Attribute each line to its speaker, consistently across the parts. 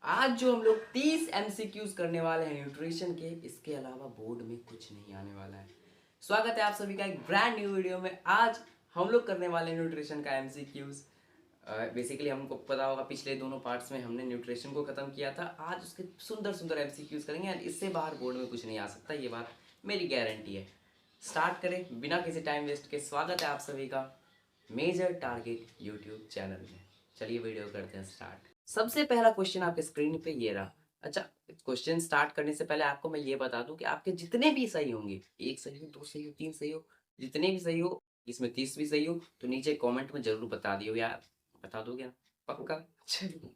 Speaker 1: आज जो हम लोग 30 एमसीक्यूज करने वाले हैं न्यूट्रिशन के, इसके अलावा बोर्ड में कुछ नहीं आने वाला है। स्वागत है आप सभी का एक ब्रांड न्यू वीडियो में। आज हम लोग करने वाले हैं न्यूट्रिशन का एमसीक्यूज। बेसिकली हमको पता होगा पिछले दोनों पार्ट्स में हमने न्यूट्रिशन को खत्म किया था। आज उसके सुंदर सुंदर एमसीक्यूज करेंगे एंड इससे बाहर बोर्ड में कुछ नहीं आ सकता, ये बात मेरी गारंटी है। स्टार्ट करें बिना किसी टाइम वेस्ट के। स्वागत है आप सभी का मेजर टारगेट यूट्यूब चैनल में। चलिए वीडियो करते हैं स्टार्ट। सबसे पहला क्वेश्चन आपके स्क्रीन पे ये रहा। अच्छा, क्वेश्चन स्टार्ट करने से पहले आपको मैं ये बता दूं कि आपके जितने भी सही होंगे, एक सही हो, दो सही हो, तीन सही हो, जितने भी सही हो, इसमें 30 भी सही हो, तो नीचे कमेंट में जरूर बता दियो यार। बता दोगे ना? पक्का। चलिए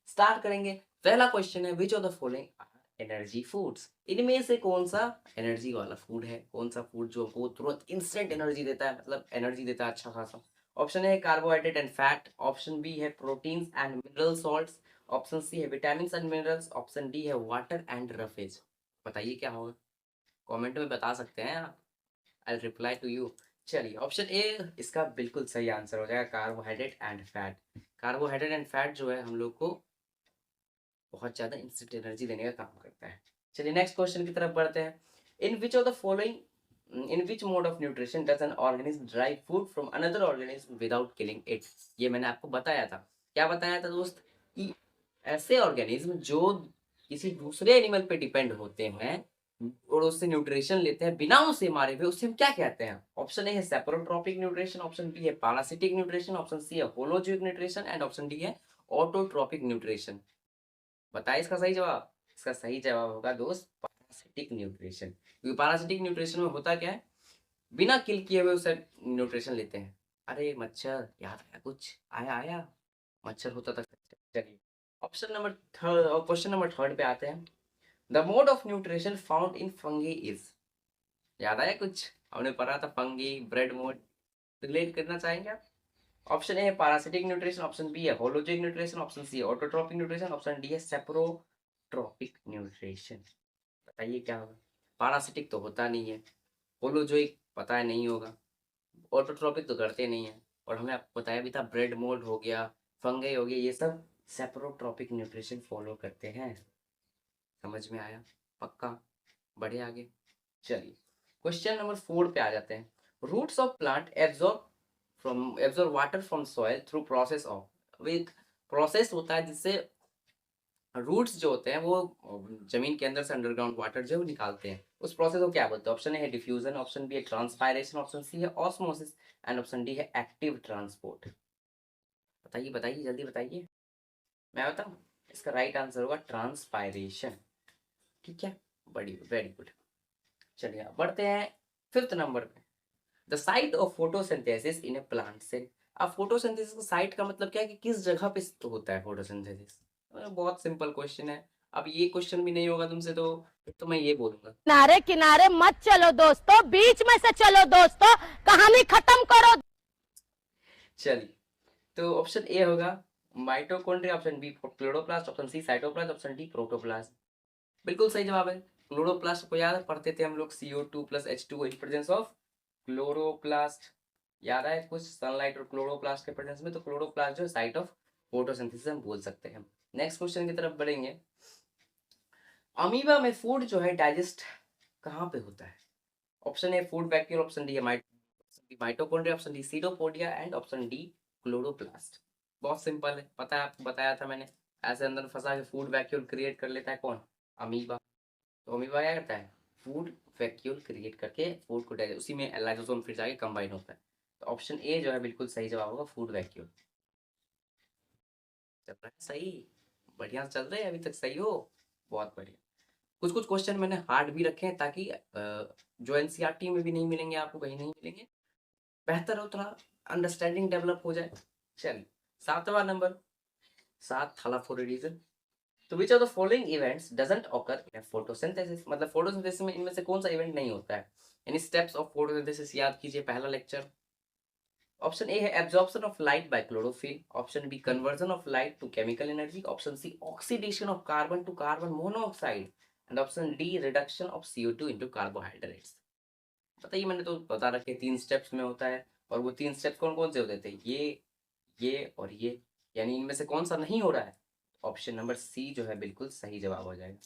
Speaker 1: स्टार्ट करेंगे। पहला क्वेश्चन है, which of the following are energy foods? इनमें से कौन सा एनर्जी वाला फूड है? कौन सा फूड जो हमको तुरंत इंस्टेंट एनर्जी देता है, मतलब एनर्जी देता है अच्छा खासा? Option A carbohydrate and fat, option B है proteins and mineral salts, option C है vitamin and minerals, option D है वाटर एंड रफेज। बताइए क्या होगा? कमेंट में बता सकते हैं आप। I reply to you. चलिए ऑप्शन ए इसका बिल्कुल सही आंसर हो जाएगा, carbohydrate and fat. Carbohydrate and fat जो है हम लोग को बहुत ज़्यादा इंस्टेंट एनर्जी देने का काम करता है। चलिए नेक्स्ट क्वेश्चन की तरफ बढ़ते हैं। In which of the following in which mode of nutrition does an organism derive food from another organism without killing it? ये मैंने आपको बताया था। क्या बताया था दोस्त? कि ऐसे ऑर्गेनिज्म जो किसी दूसरे एनिमल पे डिपेंड होते हैं और उससे न्यूट्रिशन लेते हैं बिना उसे मारे हुए, उसे हम क्या कहते हैं? ऑप्शन ए है सेपरोट्रॉपिक न्यूट्रिशन, ऑप्शन बी है पैरासिटिक न्यूट्रिशन, ऑप्शन सी है holozoic nutrition and option D है ऑटोट्रॉपिक न्यूट्रिशन। बताइए इसका सही जवाब। इसका सही जवाब होगा दोस्त पैरासिटिक न्यूट्रिशन। क्योंकि पैरासिटिक न्यूट्रिशन में होता क्या है, बिना किल किए हुए उसे न्यूट्रिशन लेते हैं। अरे मच्छर याद आया? कुछ आया आया मच्छर होता था। चलिए ऑप्शन नंबर थर्ड और क्वेश्चन नंबर थर्ड पे आते हैं। The mode of nutrition found in fungi is? याद आया कुछ? हमने पढ़ा था फंगी ब्रेड मोड। रिलेट करना चाहेंगे आप? ऑप्शन ए है पैरासिटिक न्यूट्रिशन, ऑप्शन बी है होलोजिक न्यूट्रिशन, ऑप्शन सी है ऑटोट्रॉपिक न्यूट्रिशन, ऑप्शन डी है सेप्रोट्रॉपिक न्यूट्रिशन। बताइए क्या होगा? पैरासिटिक तो होता नहीं है, होलोजोइक पता है नहीं होगा, ऑटोट्रॉपिक तो करते नहीं है, और हमने आपको बताया भी था ब्रेड मोल्ड हो गया, फंगई हो गया, ये सब सेप्रोट्रॉपिक न्यूट्रिशन फॉलो करते हैं। समझ में आया? पक्का। बढ़े आगे। चलिए क्वेश्चन नंबर 4 पे आ जाते हैं। Roots of plant absorb water from soil through process of. एक प्रोसेस होता है जिससे रूट्स जो होते हैं वो जमीन के अंदर से अंडरग्राउंड वाटर जो है वो निकालते हैं। उस प्रोसेस को क्या बोलते हैं? ऑप्शन ए है डिफ्यूजन, ऑप्शन बी है ट्रांसपायरेशन, ऑप्शन सी है ऑस्मोसिस एंड ऑप्शन डी है एक्टिव ट्रांसपोर्ट। बताइए बताइए जल्दी बताइए। मैं बताऊं? इसका राइट आंसर होगा ट्रांसपायरेशन। ठीक है, बड़ी वेरी गुड। चलिए अब बढ़ते हैं फिफ्थ नंबर पे। The site of photosynthesis in a plant cell. अब फोटोसिंथेसिस का साइट का मतलब क्या है कि किस जगह पे होता है फोटोसिंथेसिस? बहुत सिंपल क्वेश्चन है। अब ये क्वेश्चन भी नहीं होगा तुमसे तो फिर तो मैं ये बोलूंगा,
Speaker 2: किनारे किनारे मत चलो दोस्तों, बीच में से चलो दोस्तों, कहानी खत्म करो।
Speaker 1: चलिए तो ऑप्शन ए होगा mitochondria, option B chloroplast, option C cytoplasm, option D protoplasm. बिल्कुल सही जवाब है। क्लोरोप्लास्ट को याद है, पढ़ते थे हम लोग CO2 plus H2O in presence of chloroplast. याद है कुछ सनलाइट और क्लोरोप्लास्ट के प्रेजेंस में? तो क्लोरोप्लास्ट जो साइट ऑफ फोटोसिंथेसिस हम बोल सकते हैं। नेक्स्ट क्वेश्चन की तरफ बढ़ेंगे। अमीबा में फूड जो है डाइजेस्ट कहाँ पे होता है? Option A food vacuole, option D है mitochondria, option D pseudopodia and option D chloroplast. बहुत सिंपल है, पता है आपको, बताया था मैंने। ऐसे अंदर फंसा के फूड वैक्यूल क्रिएट कर लेता है कौन? अमीबा। तो अमीबा क्या करता है? फूड वैक्यूल क्रिएट करके फूड को डाइजेस्ट, उसी में लाइसोसोम फिर जाके कंबाइन होता है। तो ऑप्शन ए जो है बिल्कुल सही जवाब होगा, फूड वैक्यूल। चल रहा है सही? बढ़िया चल रहे हैं अभी तक, सही हो? बहुत बढ़िया। कुछ कुछ क्वेश्चन मैंने हार्ड भी रखे हैं ताकि जो एनसीईआरटी में भी नहीं मिलेंगे आपको, कहीं नहीं मिलेंगे, बेहतर हो, थोड़ा अंडरस्टैंडिंग डेवलप हो जाए। चलिए सातवां नंबर, सात थाला फॉर रीजन। तो विच of the following events doesn't occur in photosynthesis? मतलब फोटोसिंथेसिस में इनमें से कौन सा इवेंट नहीं होता है? यानी स्टेप्स ऑफ फोटोसिंथेसिस याद कीजिए, पहला लेक्चर। ऑप्शन ए है absorption of light by chlorophyll, option B conversion of light to chemical energy, option C oxidation of carbon to carbon monoxide and option D reduction of CO2 into carbohydrates. बताइए, मैंने तो बता रखे 3 steps में होता है, और वो 3 स्टेप्स कौन कौन से होते थे? ये और ये। यानी इनमें से कौन सा नहीं हो रहा है? ऑप्शन नंबर सी जो है बिल्कुल सही जवाब हो जाएगा।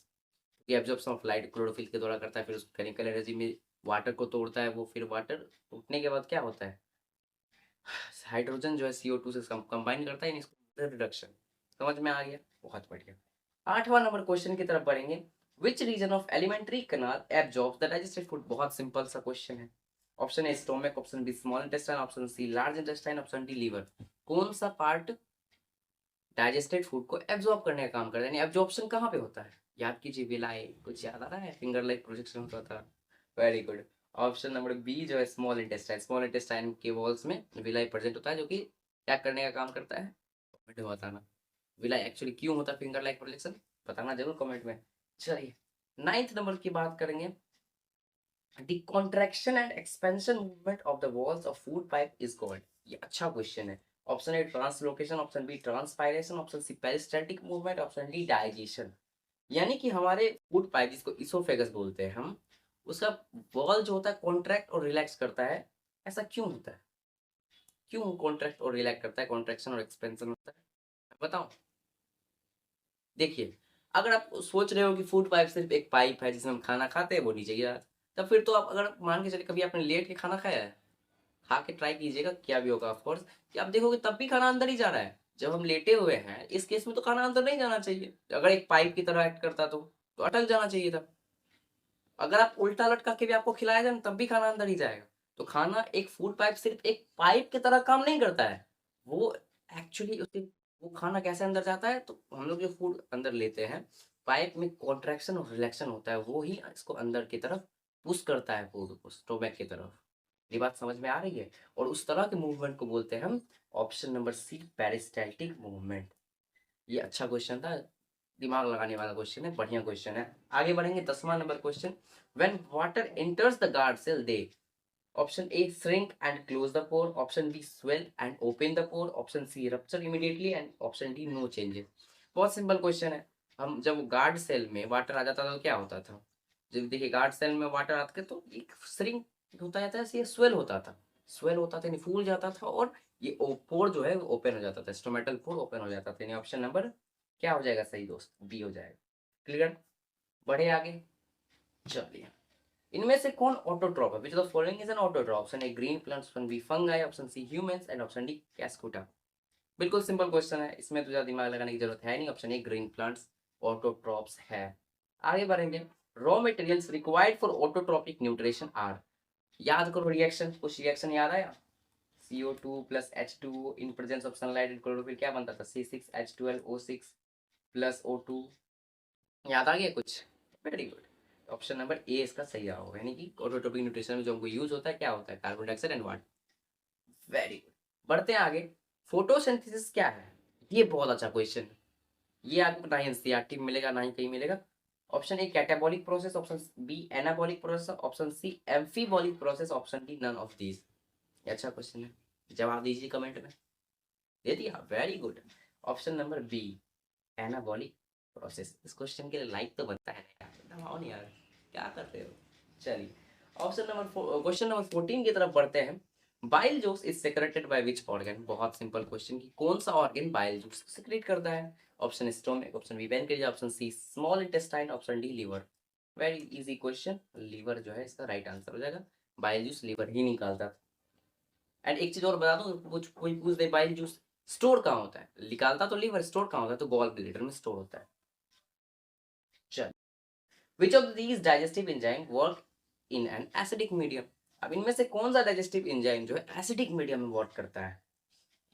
Speaker 1: ये एब्जॉर्प्शन ऑफ लाइट क्लोरोफिल के द्वारा करता है, फिर उस केमिकल एनर्जी में वाटर को तोड़ता है, वो फिर वाटर उठने के बाद क्या होता है, हाइड्रोजन जो है CO2 से कंबाइन करता है, इसको रिडक्शन। समझ में आ गया, बहुत बढ़िया। 8वां नंबर क्वेश्चन की तरफ बढ़ेंगे। Which region of alimentary canal absorbs the digested food? बहुत सिंपल सा क्वेश्चन है। Option A stomach, option B small intestine, option C large intestine, option D liver. कौन सा पार्ट डाइजेस्टेड फूड को एब्जॉर्ब करने का काम करता है, यानी एब्जॉर्प्शन कहाँ पे होता है? याद कीजिए, विलाई, कुछ याद आ रहा है? फिंगर लाइक प्रोजेक्शन होता था। Very good. Option number B जो है स्मॉल इंटेस्टाइन, स्मॉल इंटेस्टाइन के वॉल्स में विलाई प्रेजेंट होता है, जो कि क्या करने का काम करता है, कमेंट में बताना। विलाई एक्चुअली क्यों होता है फिंगर लाइक प्रोजेक्शन, बताना जरूर कमेंट में। चलिए 9th नंबर की बात करेंगे। The contraction and expansion movement of the walls of food pipe is called. ये अच्छा क्वेश्चन है। Option A translocation, option B transpiration, option C peristaltic movement, option D digestion. यानी कि हमारे फूड पाइप, जिसको इसोफेगस बोलते हैं हम, उसका वॉल जो होता है कॉन्ट्रैक्ट और रिलैक्स करता है। ऐसा क्यों होता है? क्यों कॉन्ट्रैक्ट और रिलैक्स करता है, कॉन्ट्रैक्शन और एक्सपेंशन होता है, बताओ। देखिए, अगर आप सोच रहे हो कि फूड पाइप सिर्फ एक पाइप है जिसमें हम खाना खाते हैं, वो नीचे गिरा, तब फिर तो आप अगर मान के चले कभी आपने लेट के खाना खाया है, खा के ट्राई कीजिएगा, क्या भी होगा ऑफकोर्स, कि आप देखोगे तब भी खाना अंदर ही जा रहा है। जब हम लेटे हुए हैं, इस केस में तो खाना अंदर नहीं जाना चाहिए। अगर एक पाइप की तरह एक्ट करता तो अटक जाना चाहिए था। अगर आप उल्टा लटका के भी आपको खिलाया जाए तब भी खाना अंदर ही जाएगा। तो खाना, एक फूड पाइप सिर्फ एक पाइप की तरह काम नहीं करता है। वो एक्चुअली उसके, वो खाना कैसे अंदर जाता है, तो हम लोग जो फूड अंदर लेते हैं, पाइप में कॉन्ट्रैक्शन और रिलैक्शन होता है, वो ही इसको अंदर की तरफ पुश करता है फूड को स्टोमक की तरफ। ये बात समझ में आ रही है? और उस तरह के मूवमेंट को बोलते हैं हम option number C peristaltic movement. ये अच्छा क्वेश्चन था, दिमाग लगाने वाला क्वेश्चन है, बढ़िया क्वेश्चन है। आगे बढ़ेंगे 10वां number question. When water enters the guard cell they, option A shrink and close the pore, option B swell and open the pore, option C rupture immediately and option D no changes. बहुत simple question है। हम जब guard cell में water आ जाता था तो क्या होता था? जब देखिए गार्ड सेल में वाटर आते तो एक श्रिंक होता जाता है, ये स्वेल होता था, स्वेल होता था यानी फूल जाता था, और ये पोर जो है वो ओपन हो जाता था, स्टोमेटल पोर ओपन हो जाता था। यानी ऑप्शन नंबर क्या हो जाएगा सही दोस्त? बी हो जाएगा। क्लियर? बढ़े आगे। चलिए, इनमें से कौन ऑटोट्रॉप है? Which of the following is an autotroph? Option A green plants, option B fungi, option C humans and option D cuscuta. बिल्कुल सिंपल क्वेश्चन है, इसमें तो ज्यादा दिमाग लगाने की जरूरत है नहीं। Option A green plants autotrophs है। आगे बढ़ेंगे। Raw materials required for autotrophic nutrition are. याद करो रिएक्शन, कुछ रिएक्शन याद आया? CO2 plus H2 in presence of sunlight and chlorophyll क्या बनता था? C6H12O6 plus O2। याद आ गया कुछ? Very good. Option number A इसका सही जवाब होगा, यानी कि ऑटोट्रोपिक न्यूट्रिशन में जो हमको यूज होता है क्या होता है? Carbon dioxide and water. Very good. बढ़ते हैं आगे। फोटोसिंथेसिस क्या है? ये बहुत अच्छा क्वेश्चन है। ये आपको ना ही एनसीईआरटी में मिलेगा, ना ही कहीं मिलेगा। Option A catabolic process, option B anabolic process, option C amphibolic process, option D none of these. अच्छा क्वेश्चन है, जवाब दीजिए कमेंट में। दे दिया, very good. Option number B anabolic process. इस क्वेश्चन के लिए लाइक तो बनता है यार, दबाओ नहीं यार, क्या करते हो। चलिए, ऑप्शन नंबर क्वेश्चन नंबर 14 की तरफ बढ़ते हैं। Bile juice is secreted by which organ? बहुत सिंपल क्वेश्चन की कौन सा ऑर्गन बाइल जूस सेक्रेट करता है? Option stomach, option B pancreas, option C small intestine, option D liver. Very easy question, liver जो है इसका राइट आंसर हो जाएगा। बाइल जूस लीवर ही निकालता था। एंड एक चीज और बता दूं, कुछ कोई पूछ दे बाइल जूस स्टोर कहाँ होता है, निकालता तो लीवर, स्टोर कहाँ होता है? तो गॉल ब्लैडर में स्टोर होता है। चल, which of these digestive enzyme work in an acidic medium? अब इनमें से कौन सा डाइजेस्टिव एंजाइम जो है एसिडिक मीडियम में वर्क करता है?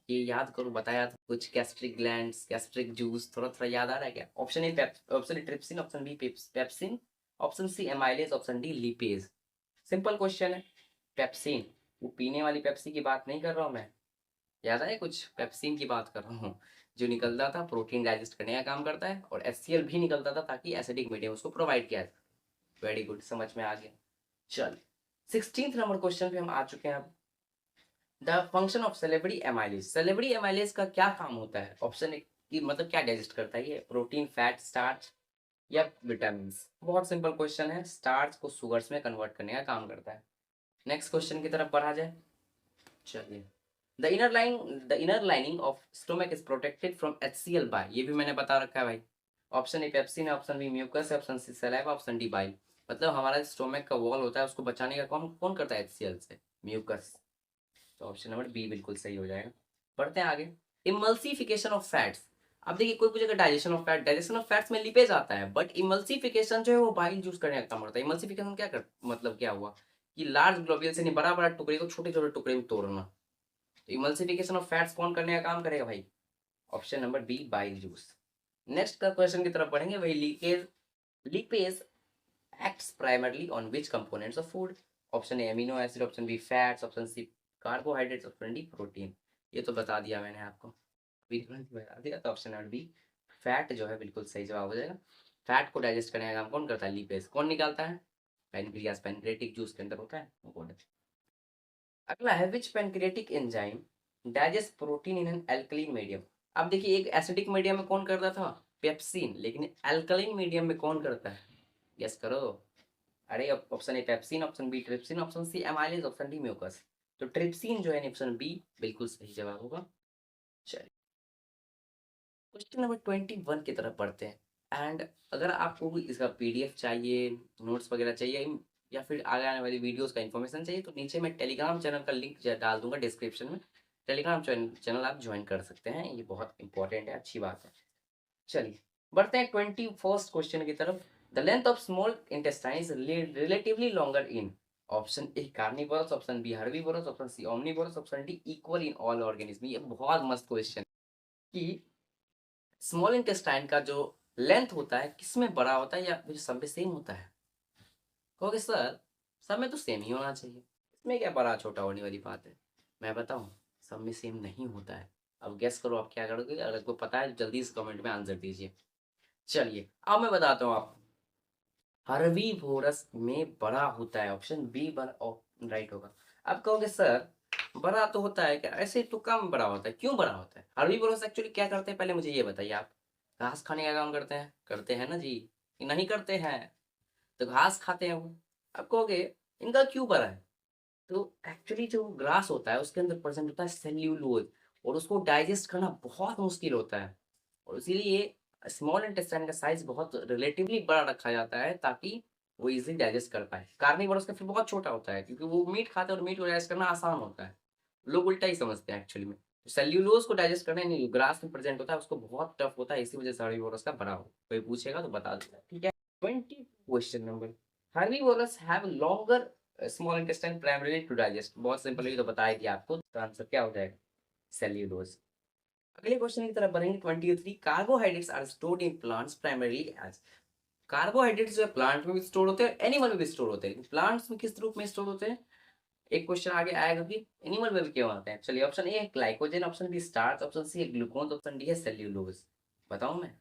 Speaker 1: ये याद करो, बताया था कुछ, गैस्ट्रिक ग्लैंड्स, गैस्ट्रिक जूस, थोड़ा थोड़ा याद आ रहा है क्या? Option A option A trypsin, option B pepsin, option C amylase, option D lipase. Simple question है। पेप्सिन, वो पीने वाली पेप्सी की बात नहीं कर रहा हूँ मैं, याद आया कुछ? पेप्सिन की बात कर रहा हूँ, जो निकलता था प्रोटीन डाइजेस्ट करने का काम करता है, और HCl भी निकलता था ताकि एसिडिक मीडियम उसको प्रोवाइड किया जाए। वेरी गुड, समझ में आ गया। चल, 16th नंबर क्वेश्चन पे हम आ चुके हैं अब। The function of salivary amylase. Salivary amylase का क्या काम होता है? ऑप्शन ए की मतलब क्या डाइजेस्ट करता है ये? प्रोटीन, फैट, स्टार्च या विटामिन? बहुत सिंपल क्वेश्चन है, स्टार्च को सुगर्स में कन्वर्ट करने का काम करता है। नेक्स्ट क्वेश्चन की तरफ बढ़ा जाए। चलिए, the inner lining of stomach is protected from HCl by, ये भी मैंने बता रखा है भाई। ऑप्शन ए पेप्सिन है, ऑप्शन बी म्यूकस है, option C saliva, option D bile. मतलब हमारा स्टोमक का वॉल होता है उसको बचाने का कौन कौन करता है HCl से? म्यूकस। तो ऑप्शन नंबर बी बिल्कुल सही हो जाएगा। बढ़ते हैं आगे। Emulsification of fats. अब देखिए कोई पूछेगा digestion of fat, digestion of fats में लिपेज आता है, बट इमल्सिफिकेशन जो है वो बाइल जूस करने का काम करता है। इमल्सिफिकेशन क्या कर मतलब क्या हुआ कि लार्ज ग्लोब्यूल्स यानी बड़ा बड़ा टुकड़े को छोटे छोटे टुकड़े में तोड़ना। तो इमल्सिफिकेशन ऑफ फैट्स कौन करने का काम करेगा भाई? Option number B bile juice. Next का क्वेश्चन की तरफ बढ़ेंगे। वही lipase acts primarily on which components of food? Option A amino acid, option B fats, option C carbohydrates, option D protein. ये तो बता दिया मैंने आपको, अभी तुरंत बता दिया। तो ऑप्शन नंबर बी फैट जो है बिल्कुल सही जवाब हो जाएगा। फैट को डाइजेस्ट करने का काम कौन करता है? लिपेज। कौन निकालता है? पेनक्रियास, पेनक्रियाटिक जूस के अंदर होता है वो कौन है? अगला है which pancreatic enzyme digest protein in an alkaline medium. अब देखिए एक एसिडिक मीडियम में कौन करता था? पेप्सिन। लेकिन एल्कलीन मीडियम में कौन करता है? गेस करो। अरे option A pepsin, option B trypsin, option C amylase, option D mucus. तो ट्रिप्सिन जो है ऑप्शन बी बिल्कुल सही जवाब होगा। चलिए क्वेश्चन नंबर 21 की तरफ पढ़ते हैं। एंड अगर आपको इसका PDF चाहिए, नोट्स वगैरह चाहिए, या फिर आगे आने वाली वीडियोस का इन्फॉर्मेशन चाहिए, तो नीचे मैं टेलीग्राम चैनल का लिंक डाल दूंगा डिस्क्रिप्शन में। टेलीग्राम चैनल आप ज्वाइन कर सकते हैं, ये बहुत इंपॉर्टेंट है, अच्छी बात है। चलिए बढ़ते हैं 21st क्वेश्चन की तरफ। The length of small intestine is relatively longer in. Option A carnivorous, option B herbivorous, option C omnivorous, option D equal in all organism. ये बहुत मस्त क्वेश्चन कि स्मॉल इंटेस्टाइन का जो लेंथ होता है किसमें बड़ा होता है या फिर सब में सेम होता है? कहोगे सर सब में तो सेम ही होना चाहिए, इसमें क्या बड़ा छोटा होने वाली बात है? मैं बताऊं, सब में सेम नहीं होता है। अब गेस करो आप क्या करोगे, अगर आपको पता है जल्दी इस कमेंट में आंसर दीजिए। चलिए अब मैं बताता हूँ आपको। हर्बीवोरस में बड़ा होता है, ऑप्शन बी राइट होगा। अब कहोगे सर बड़ा तो होता है क्या, ऐसे तो कम बड़ा होता है, क्यों बड़ा होता है? हर्बीवोरस एक्चुअली क्या करते हैं पहले मुझे ये बताइए आप। घास खाने का काम करते हैं ना जी, कि नहीं करते हैं? तो घास खाते हैं वो। अब कहोगे इनका क्यों बड़ा है? तो एक्चुअली जो ग्रास होता है उसके अंदर प्रेजेंट होता है सेल्यूलोज, और उसको डाइजेस्ट करना बहुत मुश्किल होता है, और इसीलिए स्मॉल इंटेस्टाइन का साइज बहुत रिलेटिवली बड़ा रखा जाता है ताकि वो इजीली डाइजेस्ट कर पाए। कार्निवोरस का फिर बहुत छोटा होता है क्योंकि वो मीट खाते हैं और मीट को डाइजेस्ट करना आसान होता है। लोग उल्टा ही समझते हैं एक्चुअली में। सेल्यूलोज को डाइजेस्ट करना यानी ग्रास में प्रेजेंट होता है उसको बहुत टफ होता है, इसी वजह से हर्बीवोरस का बड़ा हो। कोई पूछेगा तो बता दूंगा, ठीक है। 20 question number. Herbivorous have longer small intestine primarily to digest. बहुत सिंपल, ये तो बता ही दिया आपको, तो आंसर क्या हो जाएगा? सेल्यूलोज। अगले क्वेश्चन की तरफ बढ़ेंगे। 23 carbohydrates are stored in plants primarily as. Carbohydrates जो है प्लांट में भी स्टोर होते हैं, एनिमल में भी स्टोर होते हैं। प्लांट्स में किस रूप में स्टोर होते हैं? एक क्वेश्चन आगे आएगा कि एनिमल में भी क्यों आते हैं। चलिए ऑप्शन ए है glycogen, option B starch, option C है ग्लूकोज, ऑप्शन डी है सेल्यूलोज। बताऊं मैं?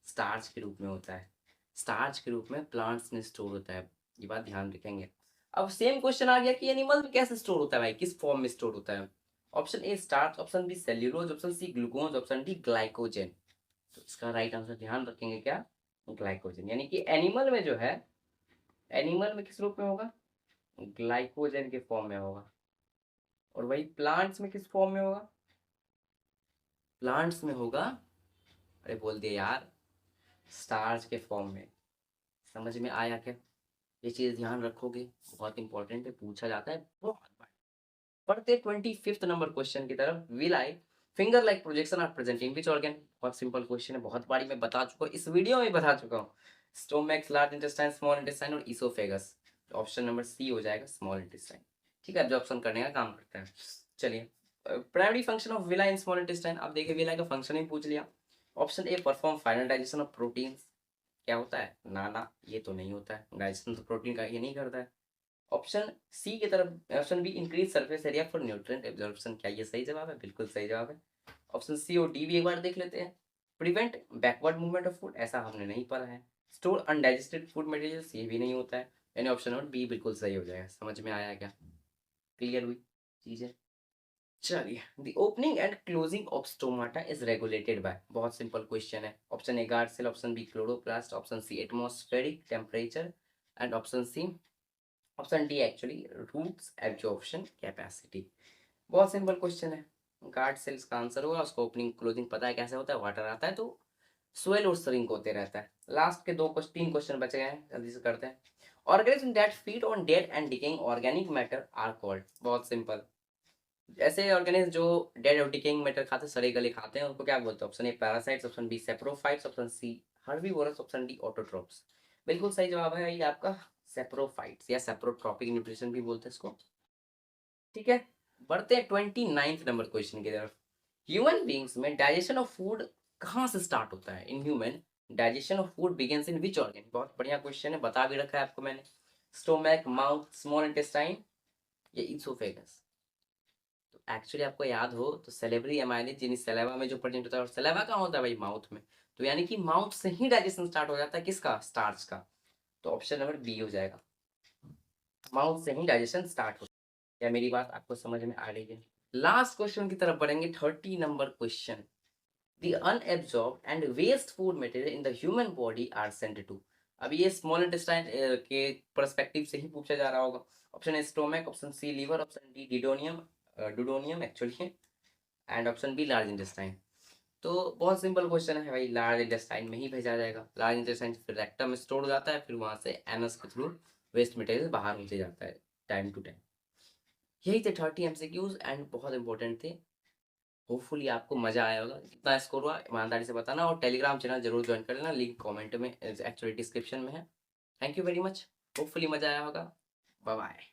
Speaker 1: स्टार्च के रूप में होता है, स्टार्च के रूप में प्लांट्स में स्टोर होता है, ये बात ध्यान रखेंगे। अब सेम क्वेश्चन आ गया कि एनिमल में कैसे स्टोर होता है भाई, किस फॉर्म में स्टोर होता है? Option A starch, option B cellulose, option C glucose, option D glycogen. तो इसका राइट आंसर ध्यान रखेंगे क्या? ग्लाइकोजन। यानी कि एनिमल में जो है, एनिमल में किस रूप में होगा? ग्लाइकोजन के फॉर्म में होगा। और वही प्लांट्स में किस फॉर्म में होगा? प्लांट्स में होगा, अरे बोल दिया यार, स्टार्च के फॉर्म में। समझ में आया क्या? ये चीज ध्यान रखोगे, बहुत इंपॉर्टेंट है, पूछा जाता है बहुत बार। पढ़ते 25th नंबर क्वेश्चन की तरफ। Villi finger like projection are present in which organ. बहुत सिंपल क्वेश्चन है, बहुत बारी मैं बता चुका हूँ, इस वीडियो में बता चुका हूँ। स्टोमैक्स, लार्ज इंटेस्टाइन, स्मॉल इंटेस्टाइन और इसोफेगस। ऑप्शन नंबर सी हो जाएगा स्मॉल इंटेस्टाइन। ठीक है, ऑप्शन करने का काम करता है। चलिए primary function of villa in small intestine. अब देखिए विला का फंक्शन ही पूछ लिया। Option A perform final digestion of proteins. क्या होता है? ना ना, ये तो नहीं होता है, डाइजेशन तो प्रोटीन का ये नहीं करता है। ऑप्शन सी की तरफ, option be increase surface area for nutrient absorption. क्या ये सही जवाब है? बिल्कुल सही जवाब है। ऑप्शन सी और डी भी एक बार देख लेते हैं। Prevent backward movement of food, ऐसा हमने नहीं पढ़ा है। स्टोर अनडाइजेस्टेड फूड मटेरियल्स, ये भी नहीं होता है। यानी ऑप्शन नंबर बी बिल्कुल सही हो जाएगा। समझ में आया क्या? क्लियर हुई चीजें? चलिए the opening and closing of stomata is regulated by. बहुत सिंपल क्वेश्चन है। Option A guard cell, option B chloroplast, option C atmospheric temperature, and option C, option D actually roots absorption capacity. बहुत simple question है। Guard cells का answer होगा, उसको opening closing पता है कैसे होता है, वाटर आता है तो स्वेल और श्रिंक होते रहता है। लास्ट के 3 क्वेश्चन बचे गए हैं, जल्दी से करते हैं। Organism that feed on dead and decaying organic matter are called. बहुत सिंपल। ऐसे ऑर्गेनिज्म जो डेड और डिकेइंग मैटर खाते, सड़े गले खाते हैं, उनको क्या बोलते हैं? Option A parasites, option B saprophytes, option C herbivorous, option D autotrophs. बिल्कुल सही जवाब है ये आपका सेप्रोफाइट्स या सेप्रोट्रॉपिक न्यूट्रिशन भी बोलते हैं इसको। ठीक है, बढ़ते हैं 29th नंबर क्वेश्चन की तरफ। ह्यूमन बींग्स में डाइजेशन ऑफ फूड कहाँ से स्टार्ट होता है? In human digestion of food begins in which organ? बहुत बढ़िया क्वेश्चन है, बता भी रखा है आपको मैंने। स्टोमैक, माउथ, स्मॉल इंटेस्टाइन या इसोफेगस? तो एक्चुअली आपको याद हो तो सेलेबरी एमाइलेज यानी सलेवा में जो प्रेजेंट होता है, और सलेवा कहाँ होता है भाई? माउथ में। तो यानी कि माउथ से ही डाइजेशन स्टार्ट हो जाता है, किसका? स्टार्च का। तो ऑप्शन नंबर बी हो जाएगा, माउथ से ही डाइजेशन स्टार्ट हो। क्या मेरी बात आपको समझ में आ रही है? लास्ट क्वेश्चन की तरफ बढ़ेंगे, 30 number question. The unabsorbed and waste food material in the human body are sent to। अब ये स्मॉल इंटेस्टाइन के पर्सपेक्टिव से ही पूछा जा रहा होगा। Option A stomach, option C liver, option D duodenum, duodenum actually, and option B large intestine. तो बहुत सिंपल क्वेश्चन है भाई, लार्ज इंटेस्टाइन में ही भेजा जाएगा। लार्ज इंटेस्टाइन फिर रेक्टम में स्टोर हो जाता है, फिर वहां से एनस के थ्रू वेस्ट मटेरियल बाहर होते जाता है टाइम टू टाइम। यही थे 30 एमसीक्यूज एंड बहुत इंपॉर्टेंट थे। होपफुली आपको मजा आया होगा। कितना स्कोर हुआ ईमानदारी से बताना, और टेलीग्राम चैनल जरूर ज्वाइन कर लेना, लिंक कमेंट में एक्चुअली डिस्क्रिप्शन में है। Thank you very much, hopefully मजा आया होगा। Bye bye.